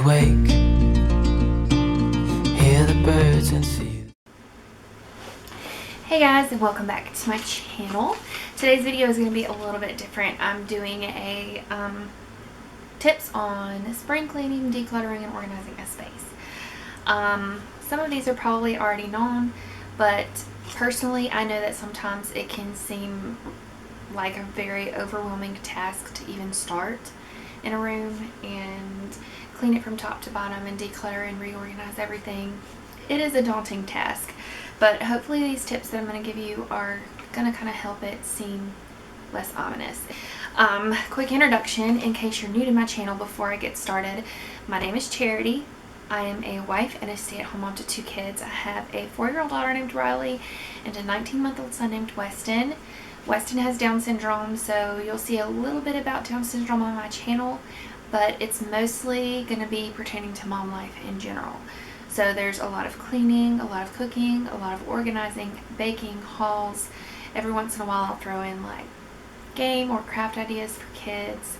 wake, hear the birds and see. Hey guys, and welcome back to my channel. Today's video is going to be a little bit different. I'm doing a tips on spring cleaning, decluttering, and organizing a space. Some of these are probably already known, but personally I know that sometimes it can seem like a very overwhelming task to even start in a room and clean it from top to bottom and declutter and reorganize everything. It is a daunting task, but hopefully these tips that I'm going to give you are going to kind of help it seem less ominous. Quick introduction in case you're new to my channel before I get started. My name is Charity. I am a wife and a stay-at-home mom to 2 kids. I have a 4-year-old daughter named Riley and a 19-month-old son named Weston. Weston has Down syndrome, so you'll see a little bit about Down syndrome on my channel, but it's mostly going to be pertaining to mom life in general. So there's a lot of cleaning, a lot of cooking, a lot of organizing, baking, hauls. Every once in a while I'll throw in like game or craft ideas for kids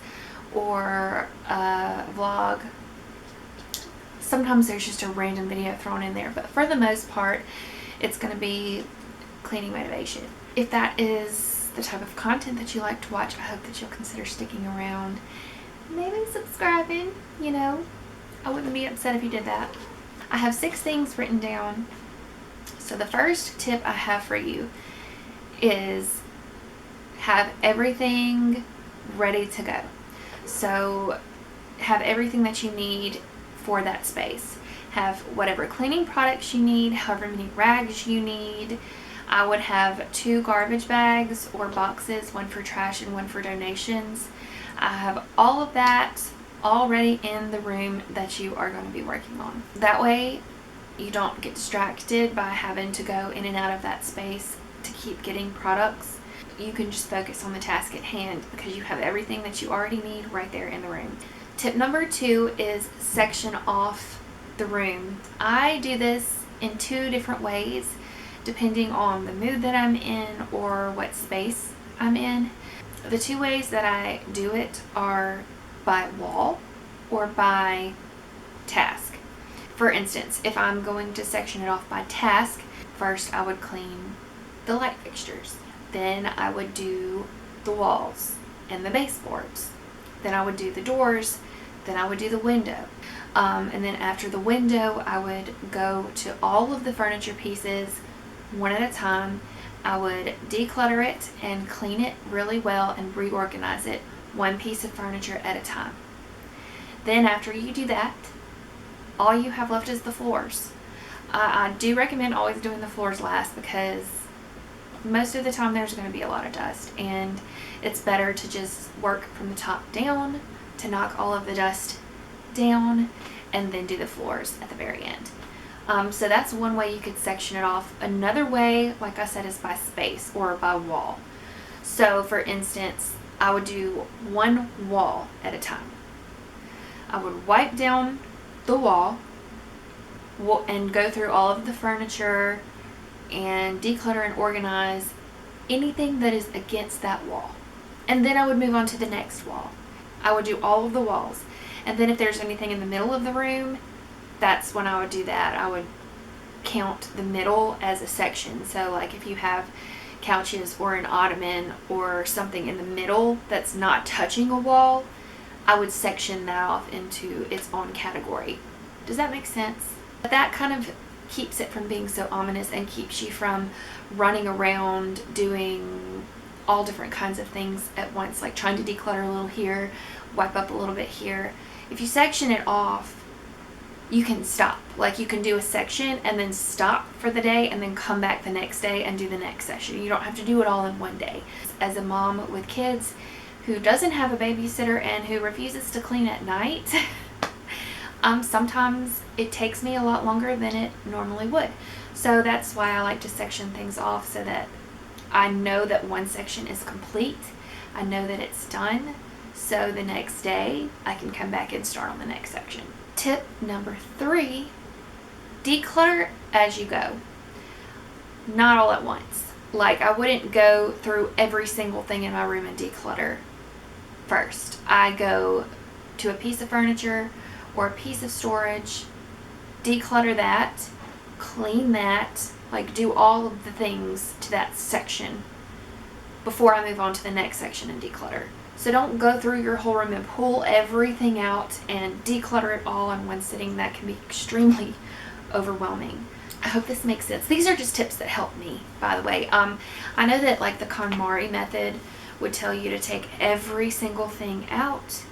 or a vlog. Sometimes there's just a random video thrown in there, but for the most part it's going to be cleaning motivation. If that is the type of content that you like to watch, I hope that you'll consider sticking around, maybe subscribing. You know, I wouldn't be upset if you did that. I have 6 things written down. So the first tip I have for you is have everything ready to go. So have everything that you need for that space. Have whatever cleaning products you need, however many rags you need. I would have 2 garbage bags or boxes, one for trash and one for donations. I have all of that already in the room that you are going to be working on. That way you don't get distracted by having to go in and out of that space to keep getting products. You can just focus on the task at hand because you have everything that you already need right there in the room. Tip number 2 is section off the room. I do this in 2 different ways depending on the mood that I'm in or what space I'm in. The 2 ways that I do it are by wall or by task. For instance, if I'm going to section it off by task, first I would clean the light fixtures. Then I would do the walls and the baseboards. Then I would do the doors. Then I would do the window. And then after the window, I would go to all of the furniture pieces one at a time. I would declutter it and clean it really well and reorganize it one piece of furniture at a time. Then after you do that, all you have left is the floors. I do recommend always doing the floors last because most of the time there's going to be a lot of dust, and it's better to just work from the top down to knock all of the dust down and then do the floors at the very end. So that's one way you could section it off. Another way, like I said, is by space or by wall. So for instance, I would do one wall at a time. I would wipe down the wall and go through all of the furniture and declutter and organize anything that is against that wall. And then I would move on to the next wall. I would do all of the walls. And then if there's anything in the middle of the room, that's when I would do that. I would count the middle as a section. So like if you have couches or an ottoman or something in the middle that's not touching a wall, I would section that off into its own category. Does that make sense? But that kind of keeps it from being so ominous and keeps you from running around doing all different kinds of things at once, like trying to declutter a little here, wipe up a little bit here. If you section it off, you can stop. Like you can do a section and then stop for the day and then come back the next day and do the next section. You don't have to do it all in one day. As a mom with kids who doesn't have a babysitter and who refuses to clean at night, sometimes it takes me a lot longer than it normally would. So that's why I like to section things off so that I know that one section is complete. I know that it's done. So the next day I can come back and start on the next section. Tip number 3, declutter as you go. Not all at once. Like I wouldn't go through every single thing in my room and declutter first. I go to a piece of furniture or a piece of storage, declutter that, clean that, like do all of the things to that section before I move on to the next section and declutter. So don't go through your whole room and pull everything out and declutter it all in one sitting. That can be extremely overwhelming. I hope this makes sense. These are just tips that help me, by the way. I know that like the KonMari method would tell you to take every single thing out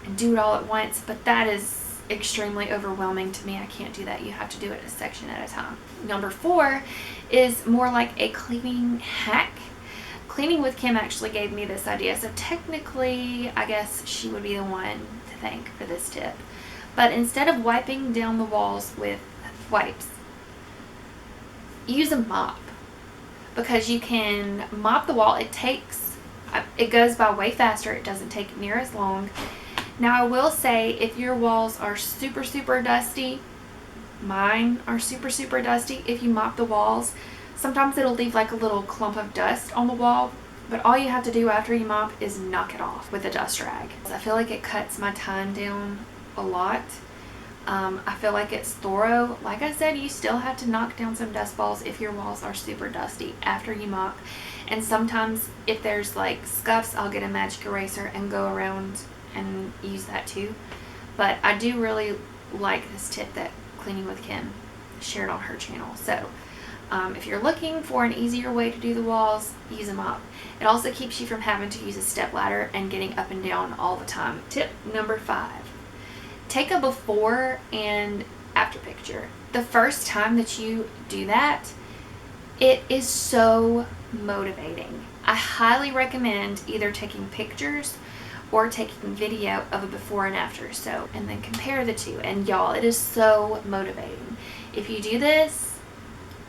and do it all at once, but that is extremely overwhelming to me. I can't do that. You have to do it a section at a time. Number 4 is more like a cleaning hack. Cleaning with Kim actually gave me this idea, so technically I guess she would be the one to thank for this tip. But instead of wiping down the walls with wipes, use a mop, because you can mop the wall. It goes by way faster. It doesn't take near as long. Now I will say, if your walls are super dusty, mine are super dusty, if you mop the walls, sometimes it'll leave like a little clump of dust on the wall, but all you have to do after you mop is knock it off with a dust rag. I feel like it cuts my time down a lot. I feel like it's thorough. Like I said, you still have to knock down some dust balls if your walls are super dusty after you mop. And sometimes if there's like scuffs, I'll get a magic eraser and go around and use that too. But I do really like this tip that Cleaning with Kim shared on her channel. So if you're looking for an easier way to do the walls, use a mop. It also keeps you from having to use a step ladder and getting up and down all the time. Tip number 5. Take a before and after picture. The first time that you do that, it is so motivating. I highly recommend either taking pictures or taking video of a before and after, and then compare the two. And y'all, it is so motivating. If you do this,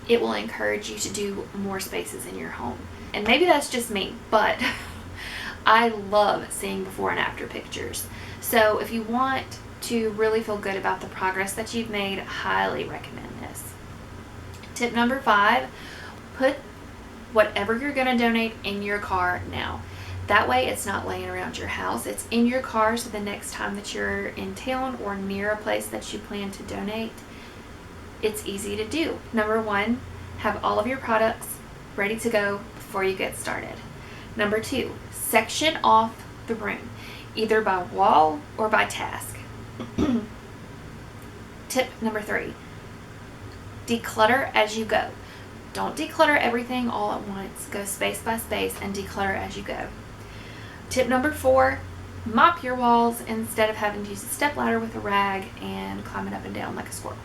it will encourage you to do more spaces in your home. And maybe that's just me, but I love seeing before and after pictures. So if you want to really feel good about the progress that you've made, I highly recommend this. Tip number 5, put whatever you're going to donate in your car now. That way it's not laying around your house. It's in your car, so the next time that you're in town or near a place that you plan to donate, it's easy to do. Number 1, have all of your products ready to go before you get started. Number 2, section off the room, either by wall or by task. Tip number 3, declutter as you go. Don't declutter everything all at once. Go space by space and declutter as you go. Tip number 4, mop your walls instead of having to use a step ladder with a rag and climb it up and down like a squirrel.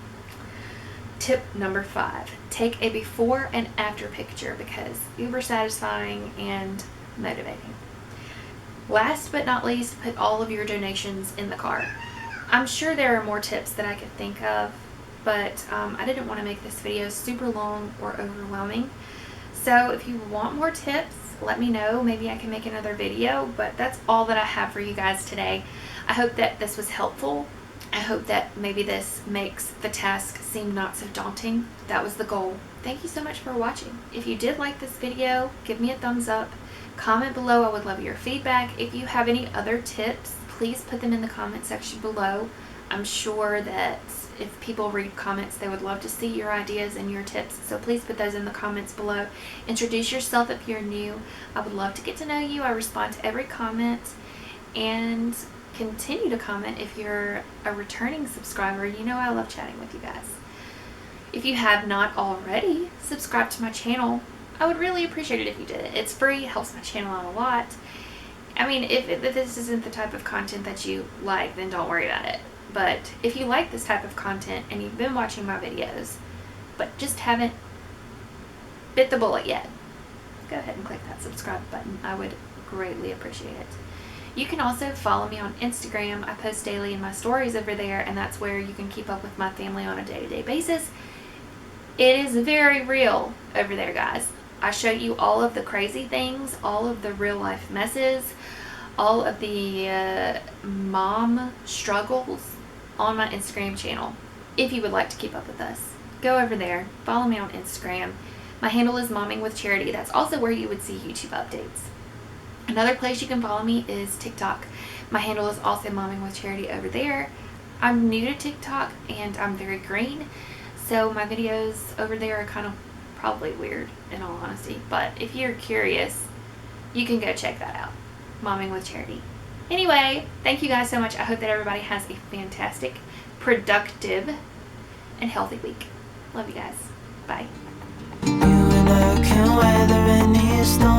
Tip number 5, take a before and after picture, because uber satisfying and motivating. Last but not least, put all of your donations in the car. I'm sure there are more tips that I could think of, but I didn't want to make this video super long or overwhelming. So if you want more tips, let me know. Maybe I can make another video, but that's all that I have for you guys today. I hope that this was helpful. I hope that maybe this makes the task seem not so daunting. That was the goal. Thank you so much for watching. If you did like this video, give me a thumbs up. Comment below. I would love your feedback. If you have any other tips, please put them in the comment section below. I'm sure that if people read comments, they would love to see your ideas and your tips, so please put those in the comments below. Introduce yourself if you're new. I would love to get to know you. I respond to every comment, and continue to comment if you're a returning subscriber. You know I love chatting with you guys. If you have not already subscribed to my channel, I would really appreciate it if you did it. It's free, helps my channel out a lot. I mean, if this isn't the type of content that you like, then don't worry about it. But if you like this type of content and you've been watching my videos, but just haven't bit the bullet yet, go ahead and click that subscribe button. I would greatly appreciate it. You can also follow me on Instagram. I post daily in my stories over there, and that's where you can keep up with my family on a day-to-day basis. It is very real over there, guys. I show you all of the crazy things, all of the real-life messes, all of the mom struggles on my Instagram channel. If you would like to keep up with us, go over there, follow me on Instagram. My handle is Momming with Charity. That's also where you would see YouTube updates. Another place you can follow me is TikTok. My handle is also Momming with Charity over there. I'm new to TikTok and I'm very green, so my videos over there are kind of probably weird in all honesty. But if you're curious, you can go check that out. Momming with Charity. Anyway, thank you guys so much. I hope that everybody has a fantastic, productive, and healthy week. Love you guys. Bye. You and I can weather any storm.